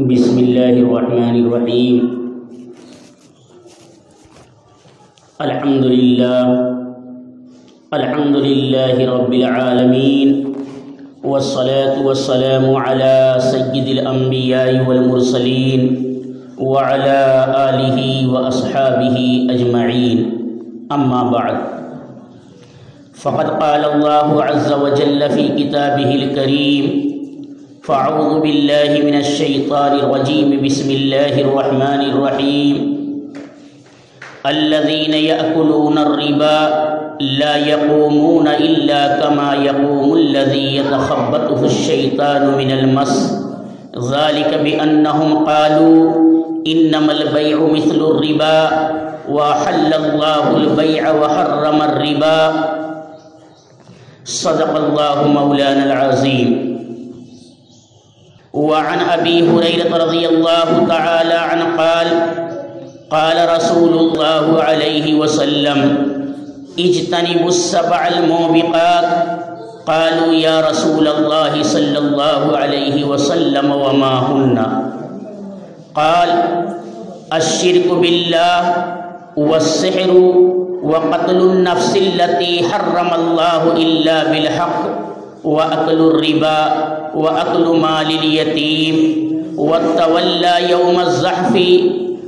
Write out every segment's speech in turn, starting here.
بسم اللہ الرحمن الرحیم الحمد للہ رب العالمین والصلاة والسلام علی سید الانبیاء والمرسلین وعلی آلہ واصحابہ اجمعین اما بعد فقد قال اللہ عز وجل فی کتابہ الکریم فاعوذ باللہ من الشیطان الرجیم بسم اللہ الرحمن الرحیم الذین یأکلون الربا لا يقومون الا كما يقوم الذي يتخبطه الشیطان من المس ذلك بأنهم قالوا انما البيع مثل الربا وأحل الله البيع وحرم الربا صدق اللہ مولانا العظیم. وعن ابی ہریرہ رضی اللہ تعالی عنہ قال قال رسول اللہ علیہ وسلم اجتنبوا السبع الموبقات قالوا یا رسول اللہ صلی اللہ علیہ وسلم وما ہن قال الشرک باللہ والسحر وقتل النفس التي حرم الله إلا بالحق وأكل الربا وأكل مال اليتيم والتولى يوم الزحف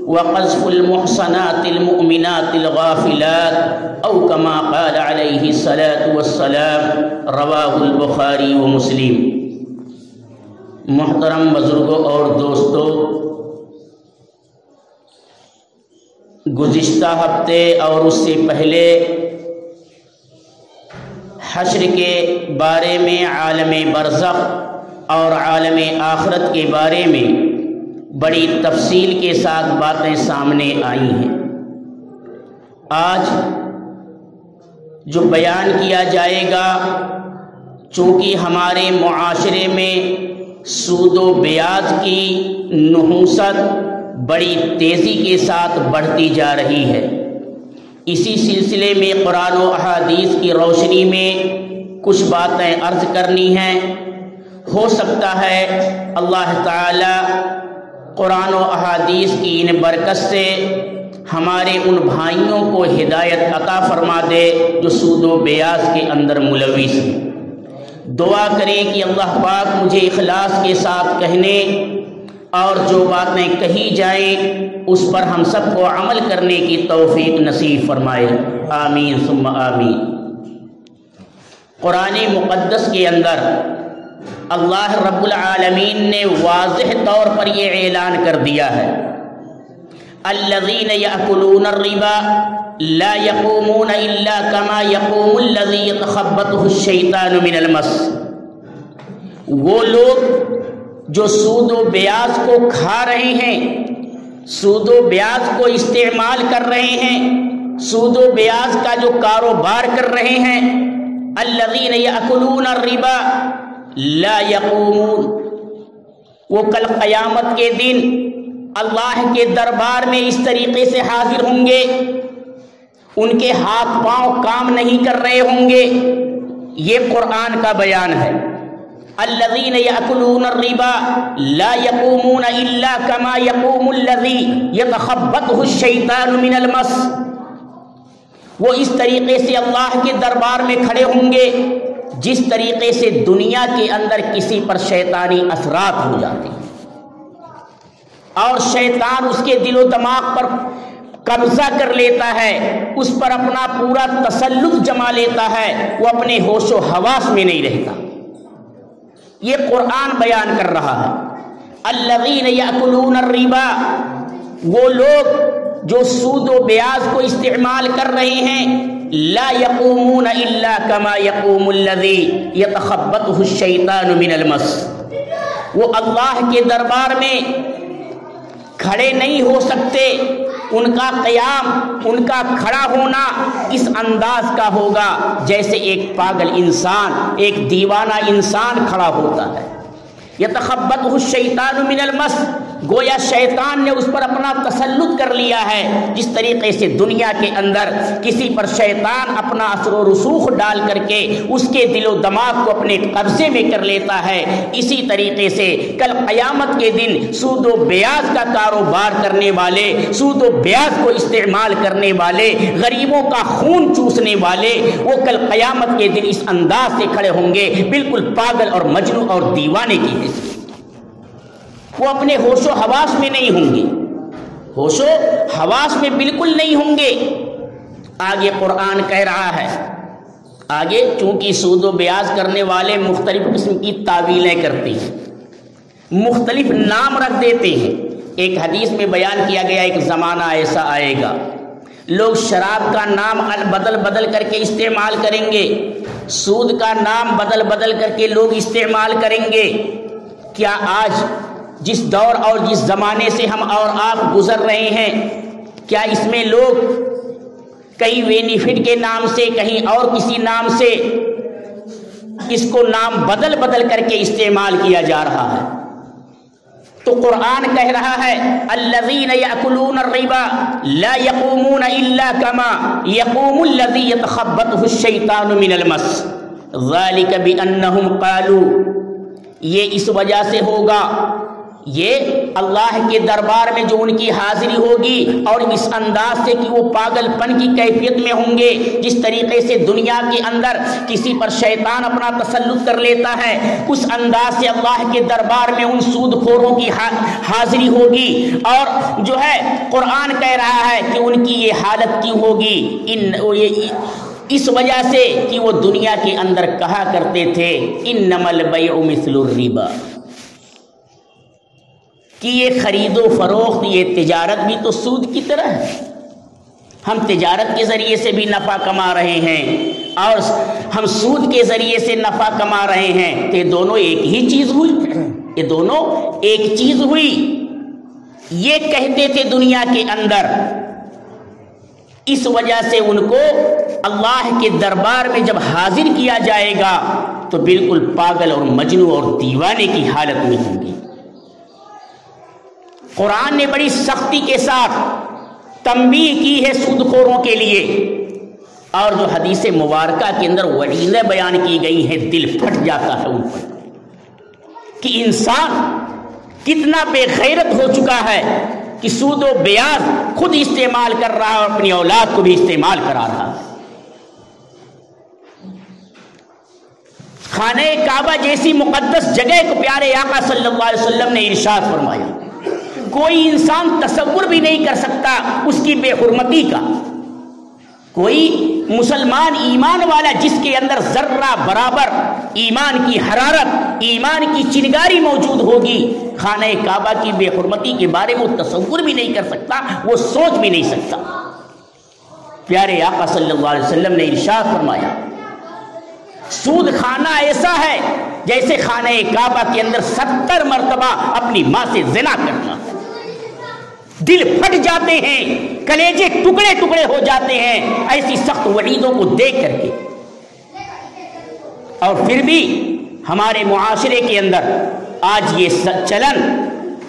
وقذف المحصنات المؤمنات الغافلات أو كما قال عليه الصلاة والسلام رواه البخاری ومسلم. محترم بزرگوں اور دوستو، گزشتہ ہفتے اور اس سے پہلے حشر کے بارے میں، عالم برزخ اور عالم آخرت کے بارے میں بڑی تفصیل کے ساتھ باتیں سامنے آئی ہیں. آج جو بیان کیا جائے گا، چونکہ ہمارے معاشرے میں سود و بیاج کی نحوست بڑی تیزی کے ساتھ بڑھتی جا رہی ہے، اسی سلسلے میں قرآن و احادیث کی روشنی میں کچھ باتیں عرض کرنی ہیں. ہو سکتا ہے اللہ تعالی قرآن و احادیث کی ان برکت سے ہمارے ان بھائیوں کو ہدایت عطا فرما دے جو سود و بیاج کے اندر ملوث ہیں. دعا کریں کہ اللہ پاک مجھے اخلاص کے ساتھ کہنے اور جو باتیں کہی جائیں اس پر ہم سب کو عمل کرنے کی توفیق نصیب فرمائے. آمین ثم آمین. قرآن مقدس کے اندر اللہ رب العالمین نے واضح طور پر یہ اعلان کر دیا ہے، الذین یأکلون الربا لا یقومون الا کما یقوم الذی یتخبطہ الشیطان من المس. وہ لوگ جو سود و بیاج کو کھا رہے ہیں، سود و بیاج کو استعمال کر رہے ہیں، سود و بیاج کا جو کاروبار کر رہے ہیں، الذین یأکلون الربا لا یقومون، وہ کل قیامت کے دن اللہ کے دربار میں اس طریقے سے حاضر ہوں گے، ان کے ہاتھ پاؤں کام نہیں کر رہے ہوں گے. یہ قرآن کا بیان ہے. الذین یأکلون الربا لا یقومون الا کما یقوم الذی یتخبطہ الشیطان من المس. وہ اس طریقے سے اللہ کے دربار میں کھڑے ہوں گے جس طریقے سے دنیا کے اندر کسی پر شیطانی اثرات ہو جاتے ہیں اور شیطان اس کے دل و دماغ پر قبضہ کر لیتا ہے، اس پر اپنا پورا تسلط جما لیتا ہے، وہ اپنے ہوش و حواس میں نہیں رہتا. یہ قرآن بیان کر رہا ہے. الذین یأکلون الربا، وہ لوگ جو سود و بیاج کو استعمال کر رہے ہیں، لا یقومون الا کما یقوم الذی یتخبطہ الشیطان من المس. وہ اللہ کے دربار میں کھڑے نہیں ہو سکتے. ان کا قیام، ان کا کھڑا ہونا اس انداز کا ہوگا جیسے ایک پاگل انسان، ایک دیوانہ انسان کھڑا ہوتا ہے. یتخبطہ الشیطان من المس، گویا شیطان نے اس پر اپنا تسلط کر لیا ہے۔ جس طریقے سے دنیا کے اندر کسی پر شیطان اپنا اثر و رسوخ ڈال کر کے اس کے دل و دماغ کو اپنے قبضے میں کر لیتا ہے، اسی طریقے سے کل قیامت کے دن سود و بیاض کا کاروبار کرنے والے، سود و بیاض کو استعمال کرنے والے، غریبوں کا خون چوسنے والے، وہ کل قیامت کے دن اس انداز سے کھڑے ہوں گے بالکل پاگل اور مجنون اور دیوانے کی حیثیت۔ وہ اپنے ہوش و حواس میں نہیں ہوں گے، ہوش و حواس میں بالکل نہیں ہوں گے۔ آگے قرآن کہہ رہا ہے، آگے چونکہ سود و بیاض کرنے والے مختلف قسم کی تعویلیں کرتے ہیں، مختلف نام رکھ دیتے ہیں۔ ایک حدیث میں بیان کیا گیا ایک زمانہ ایسا آئے گا لوگ شراب کا نام بدل بدل کر کے استعمال کریں گے، سود کا نام بدل بدل کر کے لوگ استعمال کریں گے۔ کیا آج جس دور اور جس زمانے سے ہم اور آپ گزر رہے ہیں، کیا اس میں لوگ کہیں بینیفٹ کے نام سے، کہیں اور کسی نام سے اس کو نام بدل بدل کر کے استعمال کیا جا رہا ہے؟ تو قرآن کہہ رہا ہے الذین یأکلون الربا لا یقومون الا کما یقوم الذی یتخبطہ الشیطان من المس ذلک بانہم قالوا، یہ اس وجہ سے ہوگا، یہ اللہ کے دربار میں جو ان کی حاضری ہوگی اور اس انداز سے کہ وہ پاگل پن کی کیفیت میں ہوں گے، جس طریقے سے دنیا کے اندر کسی پر شیطان اپنا تسلط کر لیتا ہے، اس انداز سے اللہ کے دربار میں ان سود خوروں کی حاضری ہوگی۔ اور جو ہے قرآن کہہ رہا ہے کہ ان کی یہ حالت کیوں ہوگی، اس وجہ سے کہ وہ دنیا کے اندر کہا کرتے تھے انما البیع مثل الربا، کہ یہ خرید و فروخت، یہ تجارت بھی تو سود کی طرح ہے، ہم تجارت کے ذریعے سے بھی نفع کما رہے ہیں اور ہم سود کے ذریعے سے نفع کما رہے ہیں، تو یہ دونوں ایک ہی چیز ہوئی، یہ دونوں ایک چیز ہوئی۔ یہ کہتے تھے دنیا کے اندر، اس وجہ سے ان کو اللہ کے دربار میں جب حاضر کیا جائے گا تو بالکل پاگل اور مجنون اور دیوانے کی حالت میں ہوں گے۔ قرآن نے بڑی سختی کے ساتھ تنبیہ کی ہے سود خوروں کے لیے، اور جو حدیث مبارکہ کے اندر وعیدیں بیان کی گئی ہیں دل پھٹ جاتا ہے ان پر، کہ انسان کتنا بے غیرت ہو چکا ہے کہ سود و بیاض خود استعمال کر رہا ہے اور اپنی اولاد کو بھی استعمال کرا رہا ہے۔ خانہ کعبہ جیسی مقدس جگہ کو پیارے آقا صلی اللہ علیہ وسلم نے ارشاد فرمایا، کوئی انسان تصور بھی نہیں کر سکتا اس کی بے حرمتی کا۔ کوئی مسلمان ایمان والا جس کے اندر ذرہ برابر ایمان کی حرارت، ایمان کی چنگاری موجود ہوگی، خانہ کعبہ کی بے حرمتی کے بارے میں وہ تصور بھی نہیں کر سکتا، وہ سوچ بھی نہیں سکتا۔ پیارے آقا صلی اللہ علیہ وسلم نے ارشاد فرمایا، سود خانہ ایسا ہے جیسے خانہ کعبہ کے اندر 70 مرتبہ اپنی ماں سے زنا کرنا۔ دل پھٹ جاتے ہیں، کلیجے ٹکڑے ٹکڑے ہو جاتے ہیں ایسی سخت وعیدوں کو دیکھ کر کے۔ اور پھر بھی ہمارے معاشرے کے اندر آج یہ چلن،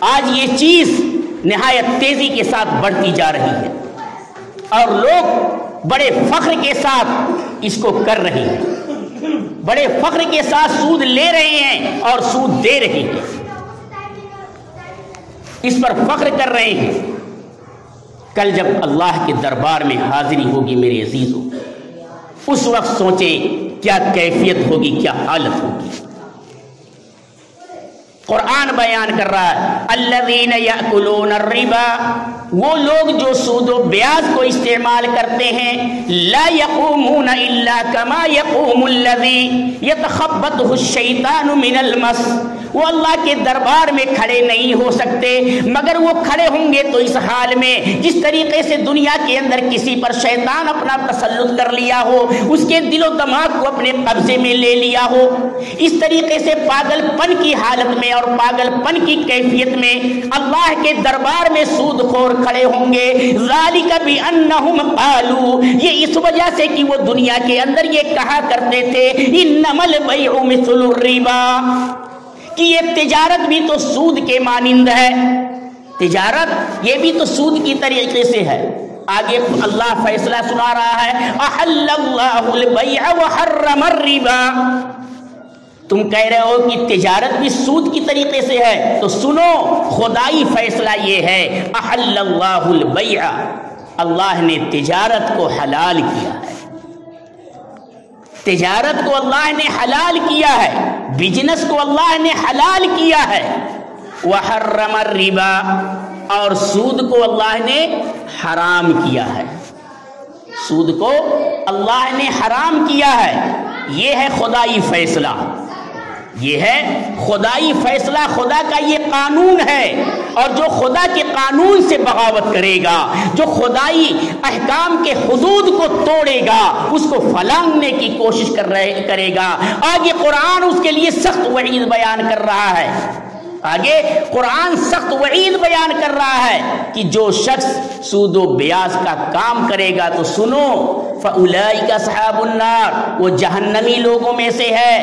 آج یہ چیز نہایت تیزی کے ساتھ بڑھتی جا رہی ہے، اور لوگ بڑے فخر کے ساتھ اس کو کر رہے ہیں، بڑے فخر کے ساتھ سود لے رہے ہیں اور سود دے رہے ہیں، اس پر فخر کر رہے ہیں۔ کل جب اللہ کے دربار میں حاضری ہوگی میرے عزیزوں، اس وقت سوچیں کیا کیفیت ہوگی، کیا حالت ہوگی۔ قرآن بیان کر رہا ہے الذین یأکلون الربا، وہ لوگ جو سود و بیاض کو استعمال کرتے ہیں، لا یقومون الا کما یقوم الذی یتخبطہ الشیطان من المس، وہ اللہ کے دربار میں کھڑے نہیں ہو سکتے مگر وہ کھڑے ہوں گے تو اس حال میں جس طریقے سے دنیا کے اندر کسی پر شیطان اپنا تسلط کر لیا ہو، اس کے دل و دماغ کو اپنے قبضے میں لے لیا ہو، اس طریقے سے پاگل پن کی حالت میں اور پاگل پن کی کیفیت میں اللہ کے دربار میں سود خور کھڑے ہوں گے۔ ذالک بانہم قالوا، یہ اس وجہ سے کہ وہ دنیا کے اندر یہ کہا کرتے تھے انما البیع مثل الربا، کہ یہ تجارت بھی تو سود کے مانند ہے۔ تجارت یہ بھی تو سود کی طریقے سے ہے. آگے اللہ فیصلہ سنا رہا ہے احل اللہ البیع وحرم الربا. تم کہہ رہے ہو کہ تجارت بھی سود کی طریقے سے ہے، تو سنو خدائی فیصلہ یہ ہے احل اللہ البیع، اللہ نے تجارت کو حلال کیا ہے. تجارت کو اللہ نے حلال کیا ہے، بزنس کو اللہ نے حلال کیا ہے. وحرم الربا، اور سود کو اللہ نے حرام کیا ہے. سود کو اللہ نے حرام کیا ہے. یہ ہے خدائی فیصلہ، یہ ہے خدائی فیصلہ. خدا کا یہ قانون ہے، اور جو خدا کے قانون سے بغاوت کرے گا، جو خدائی احکام کے حدود کو توڑے گا، اس کو پھلانگنے کی کوشش کرے گا. آگے قرآن اس کے لیے سخت وعید بیان کر رہا ہے. آگے قرآن سخت وعید بیان کر رہا ہے کہ جو شخص سود و بیاض کا کام کرے گا تو سنو فَأُولَئِكَ أَصْحَابُ النَّارِ، وہ جہنمی لوگوں میں سے ہے.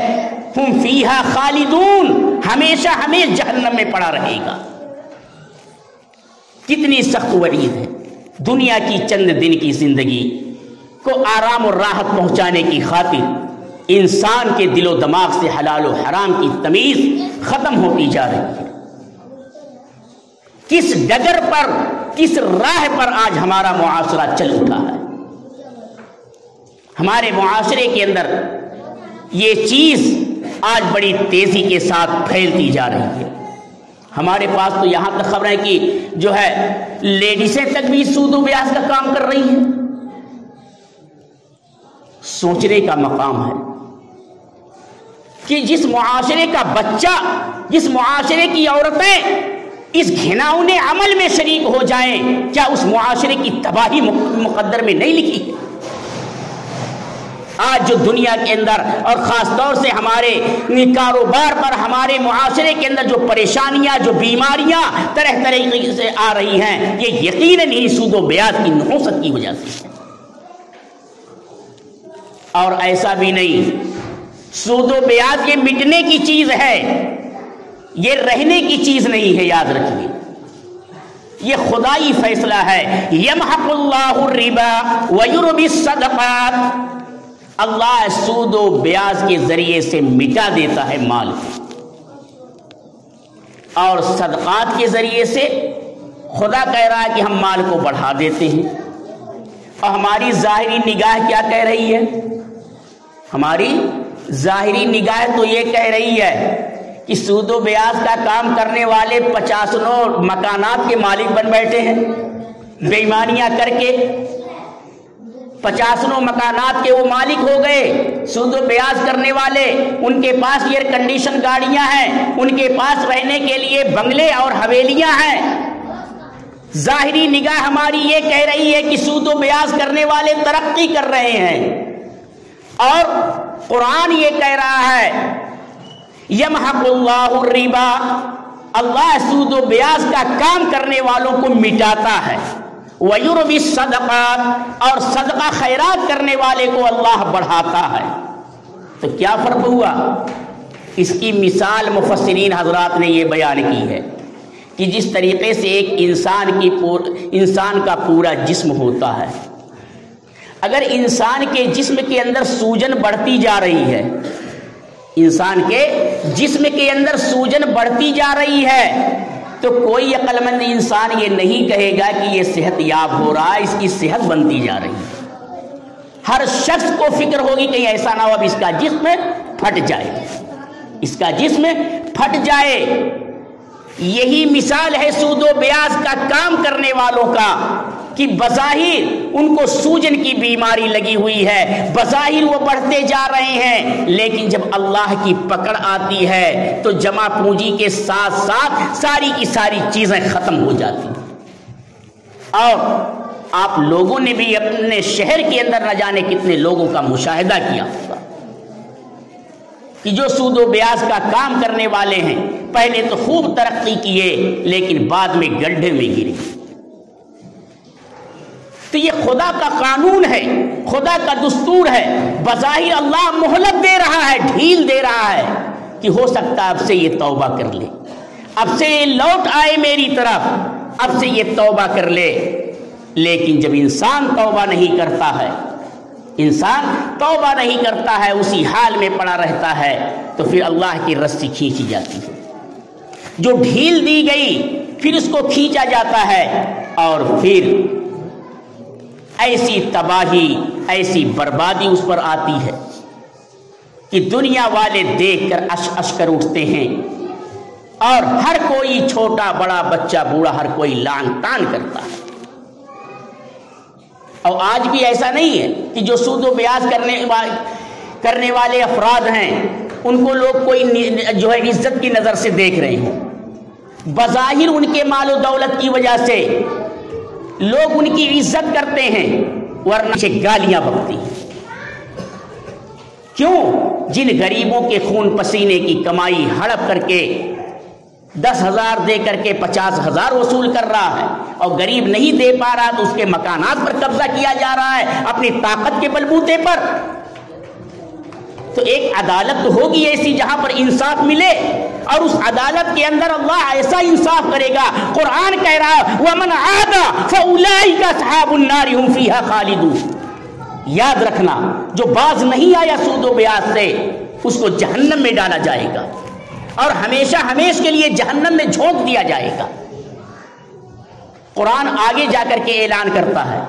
ہم فیہا خالدون، ہمیشہ ہمیشہ جہنم میں پڑا رہے گا. کتنی سخت وعید ہے. دنیا کی چند دن کی زندگی کو آرام اور راحت پہنچانے کی خاطر انسان کے دل و دماغ سے حلال و حرام کی تمیز ختم ہوتی جا رہی ہے. کس ڈگر پر، کس راہ پر آج ہمارا معاشرہ چل اٹھا ہے. ہمارے معاشرے کے اندر یہ چیز آج بڑی تیزی کے ساتھ پھیلتی جا رہی ہے. ہمارے پاس تو یہاں تک خبریں کہ جو ہے لیڈیزیں تک بھی سود و بیاض کا کام کر رہی ہیں. سوچنے کا مقام ہے کہ جس معاشرے کا بچہ، جس معاشرے کی عورتیں اس گھناؤنے عمل میں شریک ہو جائیں، کیا اس معاشرے کی تباہی مقدر میں نہیں لکھی ہے؟ آج جو دنیا کے اندر اور خاص طور سے ہمارے کاروبار پر، ہمارے معاشرے کے اندر جو پریشانیاں، جو بیماریاں طرح طرح سے آ رہی ہیں، یہ یقیناً ہی سود و بیاض کی نحوست کی وجہ سے ہے. اور ایسا بھی نہیں، سود و بیاض یہ مٹنے کی چیز ہے، یہ رہنے کی چیز نہیں ہے. یاد رکھیے یہ خدائی فیصلہ ہے. یمحق اللہ الربا ویربی الصدقات، اللہ سود و بیاض کے ذریعے سے مٹا دیتا ہے مال کو، اور صدقات کے ذریعے سے خدا کہہ رہا ہے کہ ہم مال کو بڑھا دیتے ہیں. اور ہماری ظاہری نگاہ کیا کہہ رہی ہے؟ ہماری ظاہری نگاہ تو یہ کہہ رہی ہے کہ سود و بیاض کا کام کرنے والے 50 مکانات کے مالک بن بیٹھے ہیں. بےایمانیاں کر کے 50 مکانات کے وہ مالک ہو گئے. سود و بیاض کرنے والے، ان کے پاس ایئر کنڈیشن گاڑیاں ہیں، ان کے پاس رہنے کے لیے بنگلے اور حویلیاں ہیں. ظاہری نگاہ ہماری یہ کہہ رہی ہے کہ سود و بیاض کرنے والے ترقی کر رہے ہیں، اور قرآن یہ کہہ رہا ہے یمحق اللہ الربا، اللہ سود و بیاض کا کام کرنے والوں کو مٹاتا ہے. ویربی الصدقات، اور صدقہ خیرات کرنے والے کو اللہ بڑھاتا ہے. تو کیا فرق ہوا؟ اس کی مثال مفسرین حضرات نے یہ بیان کی ہے کہ جس طریقے سے ایک انسان کا پورا جسم ہوتا ہے، اگر انسان کے جسم کے اندر سوجن بڑھتی جا رہی ہے، انسان کے جسم کے اندر سوجن بڑھتی جا رہی ہے، تو کوئی عقل مند انسان یہ نہیں کہے گا کہ یہ صحت یاب ہو رہا ہے، اس کی صحت بنتی جا رہی ہے. ہر شخص کو فکر ہوگی کہ ایسا نہ ہو اب اس کا جسم پھٹ جائے، اس کا جسم پھٹ جائے. یہی مثال ہے سود و بیاض کا کام کرنے والوں کا کہ بظاہر ان کو سوجن کی بیماری لگی ہوئی ہے، بظاہر وہ بڑھتے جا رہے ہیں، لیکن جب اللہ کی پکڑ آتی ہے تو جمع پونجی کے ساتھ ساتھ ساری کی ساری چیزیں ختم ہو جاتی ہیں. اور آپ لوگوں نے بھی اپنے شہر کے اندر نہ جانے کتنے لوگوں کا مشاہدہ کیا ہوگا کہ جو سود و بیاض کا کام کرنے والے ہیں پہلے تو خوب ترقی کیے لیکن بعد میں گڈھے میں گرے. تو یہ خدا کا قانون ہے، خدا کا دستور ہے. بظاہر اللہ مہلت دے رہا ہے، ڈھیل دے رہا ہے کہ ہو سکتا ہے اب سے یہ توبہ کر لے، اب سے یہ لوٹ آئے میری طرف. اب سے یہ توبہ کر لے۔ لیکن جب انسان توبہ نہیں کرتا ہے، انسان توبہ نہیں کرتا ہے، اسی حال میں پڑا رہتا ہے، تو پھر اللہ کی رسی کھینچی جاتی ہے، جو ڈھیل دی گئی پھر اس کو کھینچا جاتا ہے، اور پھر ایسی تباہی، ایسی بربادی اس پر آتی ہے کہ دنیا والے دیکھ کر اش اش کر اٹھتے ہیں، اور ہر کوئی چھوٹا بڑا بچہ بوڑھا ہر کوئی لعن طعن کرتا ہے۔ اور آج بھی ایسا نہیں ہے کہ جو سود و بیاج کرنے والے افراد ہیں ان کو لوگ کوئی جو ہے عزت کی نظر سے دیکھ رہے ہیں، بظاہر ان کے مال و دولت کی وجہ سے لوگ ان کی عزت کرتے ہیں، ورنہ سے گالیاں بکتی ہیں۔ کیوں؟ جن غریبوں کے خون پسینے کی کمائی ہڑپ کر کے 10,000 دے کر کے 50,000 وصول کر رہا ہے، اور غریب نہیں دے پا رہا تو اس کے مکانات پر قبضہ کیا جا رہا ہے اپنی طاقت کے بلبوتے پر۔ تو ایک عدالت تو ہوگی ایسی جہاں پر انصاف ملے، اور اس عدالت کے اندر اللہ ایسا انصاف کرے گا۔ قرآن کہہ رہا ہے وَمَنْ عَادَ فَأُولَٰئِكَ أَصْحَابُ النَّارِ هُمْ فِيهَا خَالِدُونَ۔ یاد رکھنا، جو باز نہیں آیا سود و بیاج سے اس کو جہنم میں ڈالا جائے گا، اور ہمیشہ ہمیش کے لیے جہنم میں جھونک دیا جائے گا۔ قرآن آگے جا کر کے اعلان کرتا ہے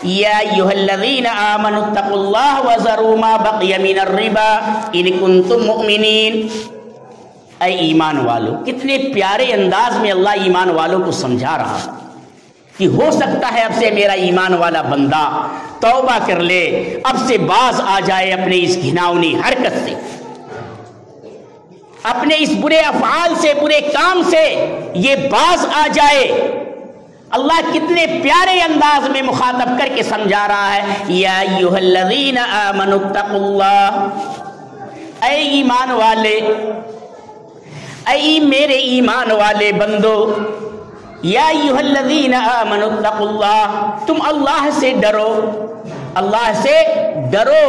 یا ایھا الذین آمنوا اتقوا اللہ وذروا ما بقی من الربا ان کنتم مؤمنین۔ اے ایمان والو، کتنے پیارے انداز میں اللہ ایمان والوں کو سمجھا رہا ہے کہ ہو سکتا ہے اب سے میرا ایمان والا بندہ توبہ کر لے، اب سے باز آ جائے اپنے اس گھناؤنی حرکت سے، اپنے اس برے افعال سے، برے کام سے یہ باز آ جائے۔ اللہ کتنے پیارے انداز میں مخاطب کر کے سمجھا رہا ہے یا ایھا الذین آمنوا اتقوا اللہ، اے ایمان والے، اے میرے ایمان والے بندو، یا ایھا الذین آمنوا اتقوا اللہ، تم اللہ سے ڈرو، اللہ سے ڈرو،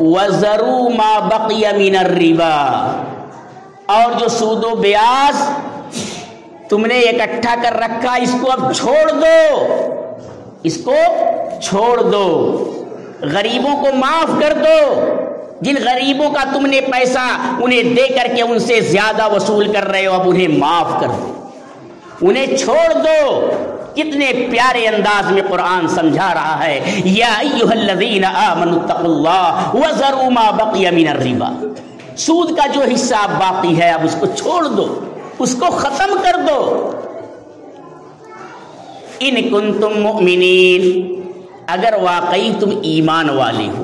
وذروا ما بقی من الربا، اور جو سود و بیاج تم نے اکٹھا کر رکھا اس کو اب چھوڑ دو، اس کو چھوڑ دو، غریبوں کو معاف کر دو، جن غریبوں کا تم نے پیسہ انہیں دے کر کے ان سے زیادہ وصول کر رہے ہو اب انہیں معاف کر دو، انہیں چھوڑ دو۔ کتنے پیارے انداز میں قرآن سمجھا رہا ہے یا ایھا الذین آمنوا اتقوا اللہ وذروا ما بقی من الربا، سود کا جو حصہ باقی ہے اب اس کو چھوڑ دو، اس کو ختم کر دو۔ ان کنتم مؤمنین، اگر واقعی تم ایمان والے ہو،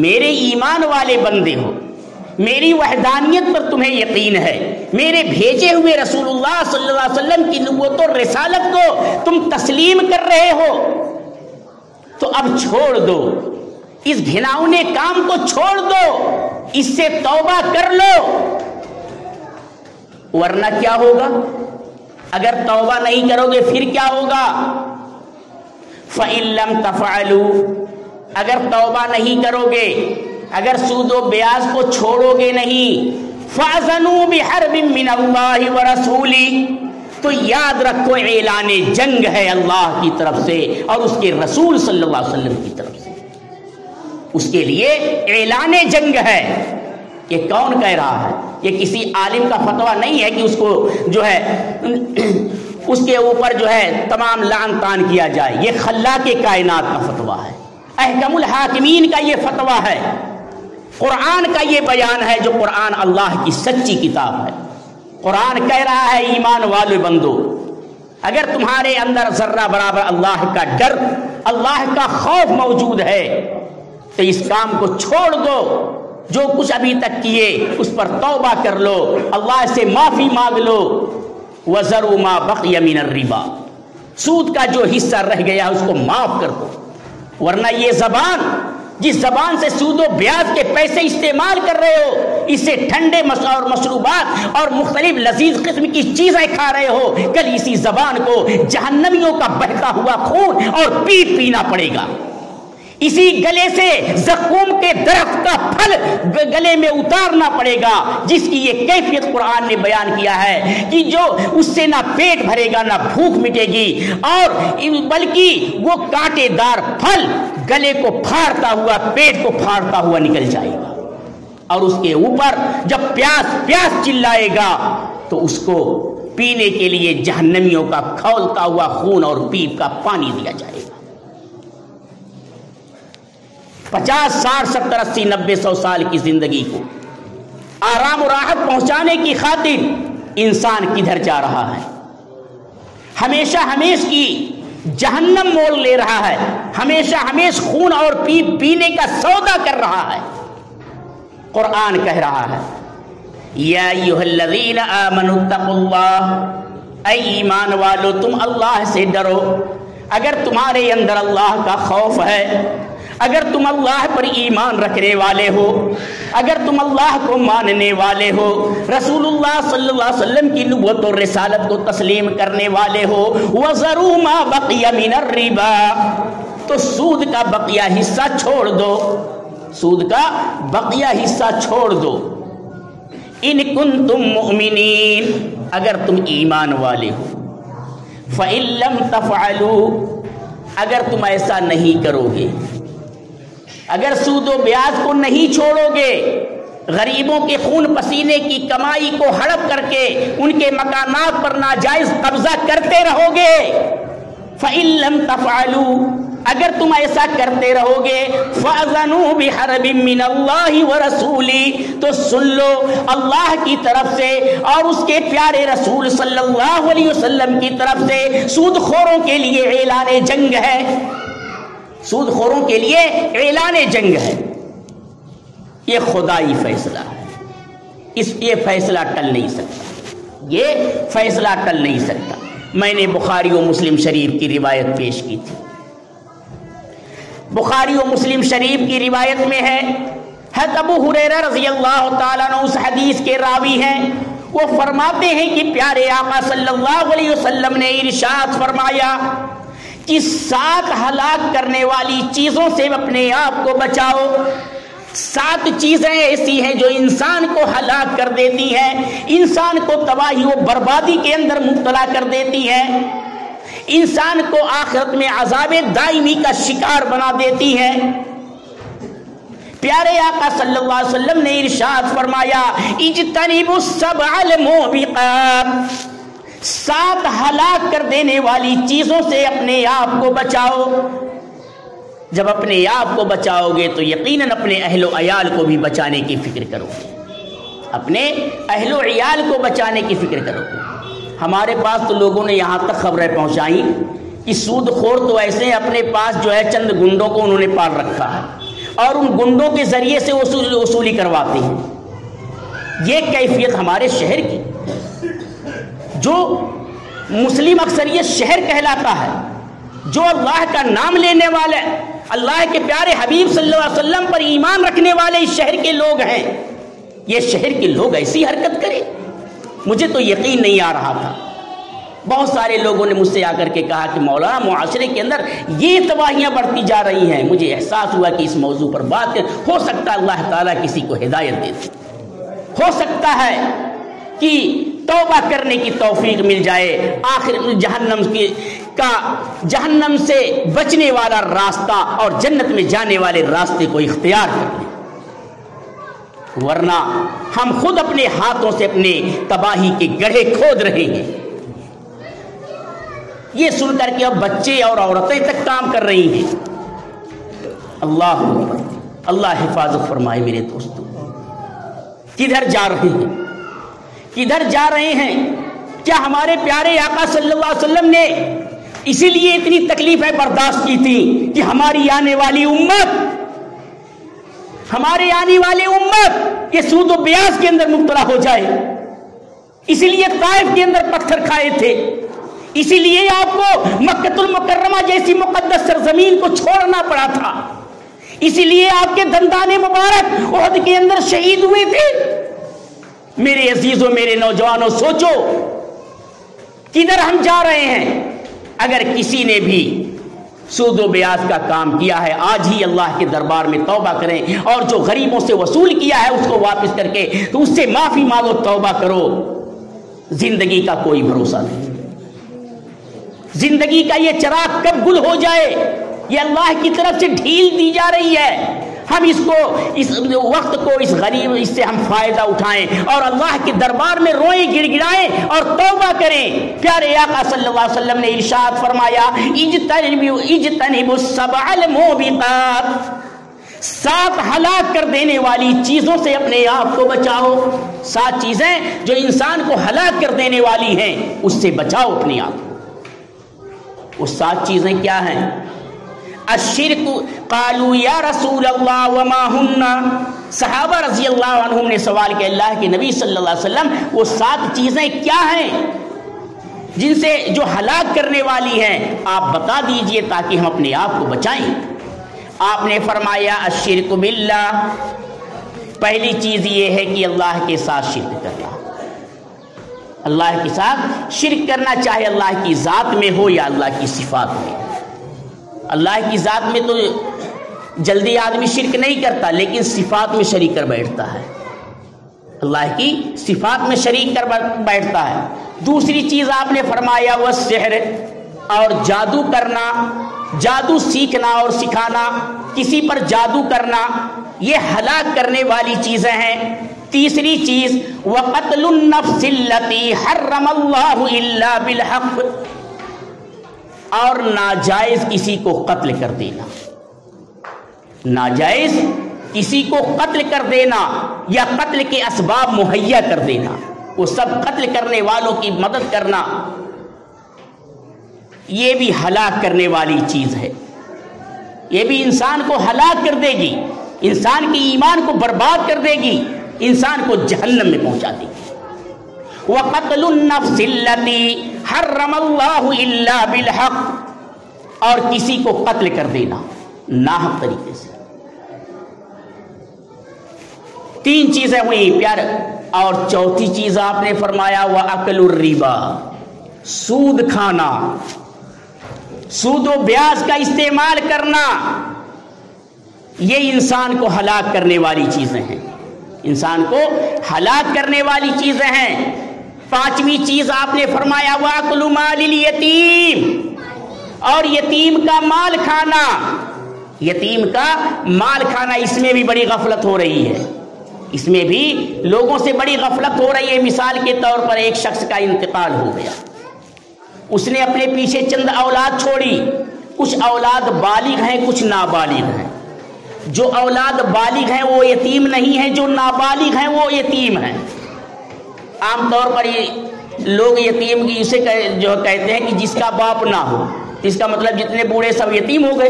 میرے ایمان والے بندے ہو، میری وحدانیت پر تمہیں یقین ہے، میرے بھیجے ہوئے رسول اللہ صلی اللہ علیہ وسلم کی نبوت و رسالت کو تم تسلیم کر رہے ہو، تو اب چھوڑ دو، اس گھناؤنے کام کو چھوڑ دو، اس سے توبہ کر لو، ورنہ کیا ہوگا؟ اگر توبہ نہیں کرو گے پھر کیا ہوگا؟ فَإِن لَّمْ تَفْعَلُوا، اگر توبہ نہیں کرو گے، اگر سود و بیاج کو چھوڑو گے نہیں، فَأَذَنُوا بِحَرْبٍ مِّنَ اللَّهِ وَرَسُولِهِ، تو یاد رکھو اعلان جنگ ہے اللہ کی طرف سے اور اس کے رسول صلی اللہ علیہ وسلم کی طرف سے، اس کے لیے اعلان جنگ ہے۔ یہ کون کہہ رہا ہے؟ یہ کسی عالم کا فتویٰ نہیں ہے کہ اس کو جو ہے اس کے اوپر جو ہے تمام لعن طعن کیا جائے، یہ خلاق کائنات کا فتویٰ ہے، احکم الحاکمین کا یہ فتویٰ ہے، قرآن کا یہ بیان ہے، جو قرآن اللہ کی سچی کتاب ہے۔ قرآن کہہ رہا ہے ایمان والے بندو، اگر تمہارے اندر ذرہ برابر اللہ کا ڈر، اللہ کا خوف موجود ہے تو اس کام کو چھوڑ دو، جو کچھ ابھی تک کیے اس پر توبہ کر لو، اللہ سے معافی مانگ لو۔ وَذَرُوا مَا بَقِيَ مِنَ الرِّبَا، سود کا جو حصہ رہ گیا اس کو معاف کر دو، ورنہ یہ زبان، جس زبان سے سود و بیاج کے پیسے استعمال کر رہے ہو، اس سے ٹھنڈے اور مشروبات اور مختلف لذیذ قسم کی چیزیں کھا رہے ہو، کل اسی زبان کو جہنمیوں کا بہتا ہوا خون اور پیپ پینا پڑے گا۔ اسی گلے سے زقوم کے درخت کا پھل گلے میں اتارنا پڑے گا، جس کی یہ کیفیت قرآن نے بیان کیا ہے کہ جو اس سے نہ پیٹ بھرے گا نہ بھوک مٹے گی، اور بلکہ وہ کانٹے دار پھل گلے کو پھاڑتا ہوا، پیٹ کو پھاڑتا ہوا نکل جائے گا، اور اس کے اوپر جب پیاس پیاس چلائے گا تو اس کو پینے کے لیے جہنمیوں کا کھولتا ہوا خون اور پیپ کا پانی دیا جائے گا۔ 50 60 70 80 90 100 سال کی زندگی کو آرام و راحت پہنچانے کی خاطر انسان کدھر جا رہا ہے؟ ہمیشہ ہمیش کی جہنم مول لے رہا ہے، ہمیشہ ہمیش خون اور پیپ پینے کا سودا کر رہا ہے۔ قرآن کہہ رہا ہے یا ایھا الذین آمنوا اتقوا اللہ، اے ایمان والو تم اللہ سے ڈرو۔ اگر تمہارے اندر اللہ کا خوف ہے، اگر تم اللہ پر ایمان رکھنے والے ہو، اگر تم اللہ کو ماننے والے ہو، رسول اللہ صلی اللہ علیہ وسلم کی نبوت اور رسالت کو تسلیم کرنے والے ہو، وَذَرُوا مَا بَقِيَ مِنَ الرِّبَا، تو سود کا بقیہ حصہ چھوڑ دو، سود کا بقیہ حصہ چھوڑ دو۔ ان کنتم مؤمنین، اگر تم ایمان والے ہو، فَإِن لَّمْ تَفْعَلُوا، اگر تم ایسا نہیں کرو گے، اگر سود و بیاج کو نہیں چھوڑو گے، غریبوں کے خون پسینے کی کمائی کو ہڑپ کر کے ان کے مکانات پر ناجائز قبضہ کرتے رہو گے، فَإِن لَّمْ تَفْعَلُوا، اگر تم ایسا کرتے رہو گے، فَأَذَنُوا بِحَرْبٍ مِّنَ اللَّهِ وَرَسُولِهِ، تو سن لو اللہ کی طرف سے اور اس کے پیارے رسول صلی اللہ علیہ وسلم کی طرف سے سود خوروں کے لیے اعلان جنگ ہے، سود خوروں کے لیے اعلان جنگ ہے۔ یہ خدائی فیصلہ ہے، یہ فیصلہ ٹل نہیں سکتا، یہ فیصلہ ٹل نہیں سکتا۔ میں نے بخاری و مسلم شریف کی روایت پیش کی تھی، بخاری و مسلم شریف کی روایت میں ہے، حضرت ابو ہریرہ رضی اللہ تعالیٰ عنہ اس حدیث کے راوی ہیں، وہ فرماتے ہیں کہ پیارے آقا صلی اللہ علیہ وسلم نے ارشاد فرمایا کہ 7 ہلاک کرنے والی چیزوں سے اپنے آپ کو بچاؤ۔ 7 چیزیں ایسی ہیں جو انسان کو ہلاک کر دیتی ہیں، انسان کو تباہی و بربادی کے اندر مبتلا کر دیتی ہیں، انسان کو آخرت میں عذاب دائمی کا شکار بنا دیتی ہے۔ پیارے آقا صلی اللہ علیہ وسلم نے ارشاد فرمایا اجتنبوا السبع الموبقات، 7 ہلاک کر دینے والی چیزوں سے اپنے آپ کو بچاؤ۔ جب اپنے آپ کو بچاؤ گے تو یقیناً اپنے اہل و عیال کو بھی بچانے کی فکر کرو گے، اپنے اہل و عیال کو بچانے کی فکر کرو گے۔ ہمارے پاس تو لوگوں نے یہاں تک خبریں پہنچائی کہ سود خور تو ایسے اپنے پاس جو ہے چند گنڈوں کو انہوں نے پال رکھا ہے اور ان گنڈوں کے ذریعے سے وصولی کرواتے ہیں۔ یہ کیفیت ہمارے شہر کی، جو مسلم اکثریت شہر کہلاتا ہے، جو اللہ کا نام لینے والے، اللہ کے پیارے حبیب صلی اللہ علیہ وسلم پر ایمان رکھنے والے اس شہر کے لوگ ہیں، یہ شہر کے لوگ ایسی حرکت کرے، مجھے تو یقین نہیں آ رہا تھا۔ بہت سارے لوگوں نے مجھ سے آ کر کے کہا کہ مولانا معاشرے کے اندر یہ تباہیاں بڑھتی جا رہی ہیں، مجھے احساس ہوا کہ اس موضوع پر بات کریں، ہو سکتا ہے اللہ تعالیٰ کسی کو ہدایت دے دے، ہو سکتا ہے کہ توبہ کرنے کی توفیق مل جائے، آخر جہنم سے بچنے والا راستہ اور جنت میں جانے والے راستے کو اختیار کر لیں، ورنہ ہم خود اپنے ہاتھوں سے اپنے تباہی کے گڑھے کھود رہے ہیں۔ یہ سن کر کے اب بچے اور عورتیں تک کام کر رہی ہیں۔ اللہ اکبر، اللہ حفاظت فرمائے میرے دوستو۔ کدھر جا رہے ہیں، کدھر جا رہے ہیں؟ کیا ہمارے پیارے آقا صلی اللہ علیہ وسلم نے اسی لیے اتنی تکلیفیں برداشت کی تھی کہ ہماری آنے والی امت یہ سود و بیاج کے اندر مبتلا ہو جائے؟ اسی لیے طائف کے اندر پتھر کھائے تھے، اسی لیے آپ کو مکہ المکرمہ جیسی مقدس سرزمین کو چھوڑنا پڑا تھا، اسی لیے آپ کے دندان مبارک احد کے اندر شہید ہوئے تھے۔ میرے عزیزوں، میرے نوجوانوں، سوچو کدھر ہم جا رہے ہیں۔ اگر کسی نے بھی سود و بیاج کا کام کیا ہے، آج ہی اللہ کے دربار میں توبہ کریں، اور جو غریبوں سے وصول کیا ہے اس کو واپس کر کے تو اس سے معافی مانگو، توبہ کرو۔ زندگی کا کوئی بھروسہ نہیں، زندگی کا یہ چراغ کب گل ہو جائے، یہ اللہ کی طرف سے ڈھیل دی جا رہی ہے۔ ہم اس وقت کو اس غریب اس سے ہم فائدہ اٹھائیں اور اللہ کے دربار میں روئیں، گڑ گڑائیں اور توبہ کریں۔ پیارے آقا صلی اللہ علیہ وسلم نے ارشاد فرمایا اجتنبوا السبع الموبقات، 7 ہلاک کر دینے والی چیزوں سے اپنے آپ کو بچاؤ۔ 7 چیزیں جو انسان کو ہلاک کر دینے والی ہیں اس سے بچاؤ اپنے آپ کو۔ وہ 7 چیزیں کیا ہیں؟ الشرک، قالوا یا رسول اللہ وما ہن، صحابہ رضی اللہ عنہم نے سوال کیا اللہ کے نبی صلی اللہ علیہ وسلم وہ 7 چیزیں کیا ہیں جن سے جو ہلاک کرنے والی ہیں، آپ بتا دیجئے تاکہ ہم اپنے آپ کو بچائیں۔ آپ نے فرمایا الشرک باللہ، پہلی چیز یہ ہے کہ اللہ کے ساتھ شرک کرنا، اللہ کے ساتھ شرک کرنا، چاہے اللہ کی ذات میں ہو یا اللہ کی صفات میں۔ اللہ کی ذات میں تو جلدی آدمی شرک نہیں کرتا، لیکن صفات میں شریک کر بیٹھتا ہے، اللہ کی صفات میں شریک کر بیٹھتا ہے۔ دوسری چیز آپ نے فرمایا وہ سحر، اور جادو کرنا، جادو سیکھنا اور سکھانا، کسی پر جادو کرنا، یہ ہلاک کرنے والی چیزیں ہیں۔ تیسری چیز وقتل النفس التي حرم اللہ الا بالحق، اور ناجائز کسی کو قتل کر دینا، ناجائز کسی کو قتل کر دینا یا قتل کے اسباب مہیا کر دینا، وہ سب قتل کرنے والوں کی مدد کرنا، یہ بھی ہلاک کرنے والی چیز ہے، یہ بھی انسان کو ہلاک کر دے گی، انسان کے ایمان کو برباد کر دے گی، انسان کو جہنم میں پہنچا دے گی۔ وقتل النفس التي حرم اللہ الا بالحق، اور کسی کو قتل کر دینا ناحق طریقے سے۔ 3 چیزیں ہوئی پیار، اور چوتھی چیز آپ نے فرمایا وَأَكْلُ الرِّبَا، سود کھانا، سود و بیاج کا استعمال کرنا، یہ انسان کو ہلاک کرنے والی چیزیں ہیں، انسان کو ہلاک کرنے والی چیزیں ہیں۔ 5ویں چیز آپ نے فرمایا وَأَكْلُ مَالِ الْيَتِيمِ، اور یتیم کا مال کھانا، یتیم کا مال کھانا، اس میں بھی بڑی غفلت ہو رہی ہے، اس میں بھی لوگوں سے بڑی غفلت ہو رہی ہے۔ مثال کے طور پر ایک شخص کا انتقال ہو گیا، اس نے اپنے پیچھے چند اولاد چھوڑی، کچھ اولاد بالغ ہیں کچھ نابالغ ہیں، جو اولاد بالغ ہیں وہ یتیم نہیں ہیں، جو نابالغ ہیں وہ یتیم ہیں۔ عام طور پر یہ لوگ یتیم کی اسے جو کہتے ہیں کہ جس کا باپ نہ ہو، اس کا مطلب جتنے بوڑھے سب یتیم ہو گئے،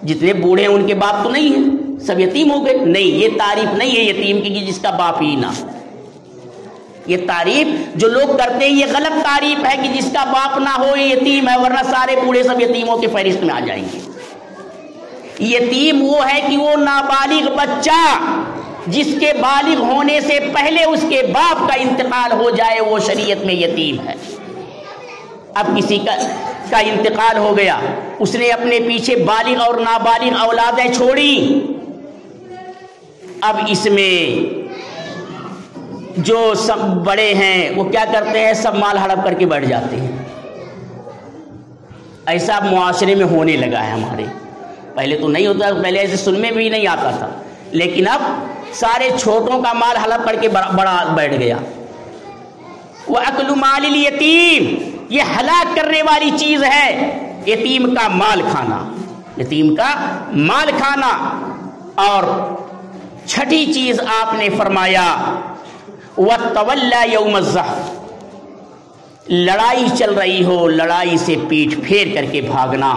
جتنے بوڑھے ان کے باپ تو نہیں ہیں، سب یتیم ہو گئے۔ نہیں، یہ تعریف نہیں ہے یتیم کی کہ جس کا باپ ہی نہ ہو، یہ تعریف جو لوگ کرتے ہیں یہ غلط تعریف ہے کہ جس کا باپ نہ ہو یہ یتیم ہے، ورنہ سارے بوڑھے سب یتیموں کے فہرست میں آ جائیں گے۔ یتیم وہ ہے کہ وہ نابالغ بچہ جس کے بالغ ہونے سے پہلے اس کے باپ کا انتقال ہو جائے، وہ شریعت میں یتیم ہے۔ اب کسی کا انتقال ہو گیا، اس نے اپنے پیچھے بالغ اور نابالغ اولادیں چھوڑی، اب اس میں جو سب بڑے ہیں وہ کیا کرتے ہیں، سب مال ہڑپ کر کے بیٹھ جاتے ہیں۔ ایسا معاشرے میں ہونے لگا ہے ہمارے، پہلے تو نہیں ہوتا، پہلے ایسے سن میں بھی نہیں آتا تھا، لیکن اب سارے چھوٹوں کا مال ہڑپ کر کے بڑا بیٹھ گیا۔ وَأَكْلُ مَالِ الْيَتِيمِ، یہ ہلاک کرنے والی چیز ہے، یتیم کا مال کھانا، یتیم کا مال کھانا۔ اور 6ٹھی چیز آپ نے فرمایا وَتَوَلَّى يَوْمَ الزَّحْفِ، لڑائی چل رہی ہو، لڑائی سے پیٹھ پھیر کر کے بھاگنا،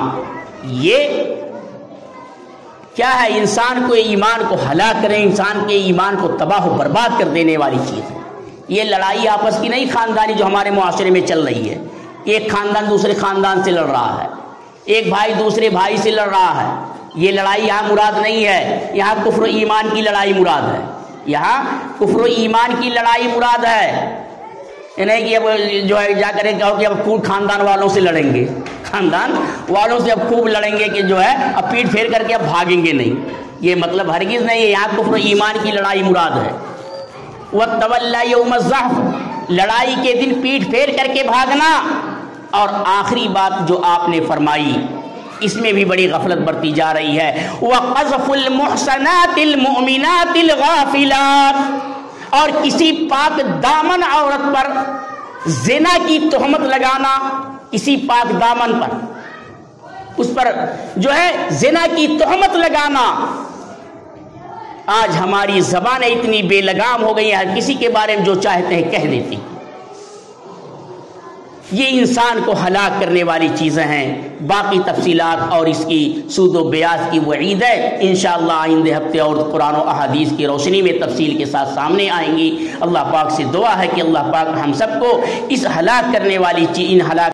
یہ کیا ہے، انسان کو ایمان کو ہلاک کرے، انسان کے ایمان کو تباہ و برباد کر دینے والی چیز ہے۔ یہ لڑائی آپس کی نہیں خاندانی جو ہمارے معاشرے میں چل رہی ہے، ایک خاندان دوسرے خاندان سے لڑ رہا ہے، ایک بھائی دوسرے بھائی سے لڑ رہا ہے، یہ لڑائی یہاں مراد نہیں ہے، یہاں کفر و ایمان کی لڑائی مراد ہے، یہاں کفر و ایمان کی لڑائی مراد ہے، نہیں کہ اب جو ہے جا کرے کہو کہ اب پورے خاندان والوں سے لڑیں گے، خاندان والوں سے اب خوب لڑیں گے کہ جو ہے اب پیٹ پھیر کر کے اب بھاگیں گے نہیں، یہ مطلب ہرگز نہیں ہے، یہاں کفر و ایمان کی لڑائی مراد ہے۔ وَتَوَلَّى يَوْمَ الزَّحْفِ، لڑائی کے دن پیٹ پھیر کر کے بھاگنا۔ اور آخری بات جو آپ نے فرمائی اس میں بھی بڑی غفلت برتی جا رہی ہے، وَقَذْفُ الْمُحْصَنَاتِ الْمُؤْمِنَاتِ الْغَافِلَاتِ، اور کسی پاک دامن عورت پر زنا کی تہمت لگانا، کسی پاک دامن پر اس پر جو ہے زنا کی تہمت لگانا۔ آج ہماری زبانیں اتنی بے لگام ہو گئی ہیں، ہر کسی کے بارے میں جو چاہتے ہیں کہہ دیتی، یہ انسان کو ہلاک کرنے والی چیزیں ہیں۔ باقی تفصیلات اور اس کی سود و بیاض کی وعید ہے انشاءاللہ آئندہ ہفتے اور قرآن و احادیث کی روشنی میں تفصیل کے ساتھ سامنے آئیں گی۔ اللہ پاک سے دعا ہے کہ اللہ پاک ہم سب کو اس ہلاک کرنے والی ان ہلاک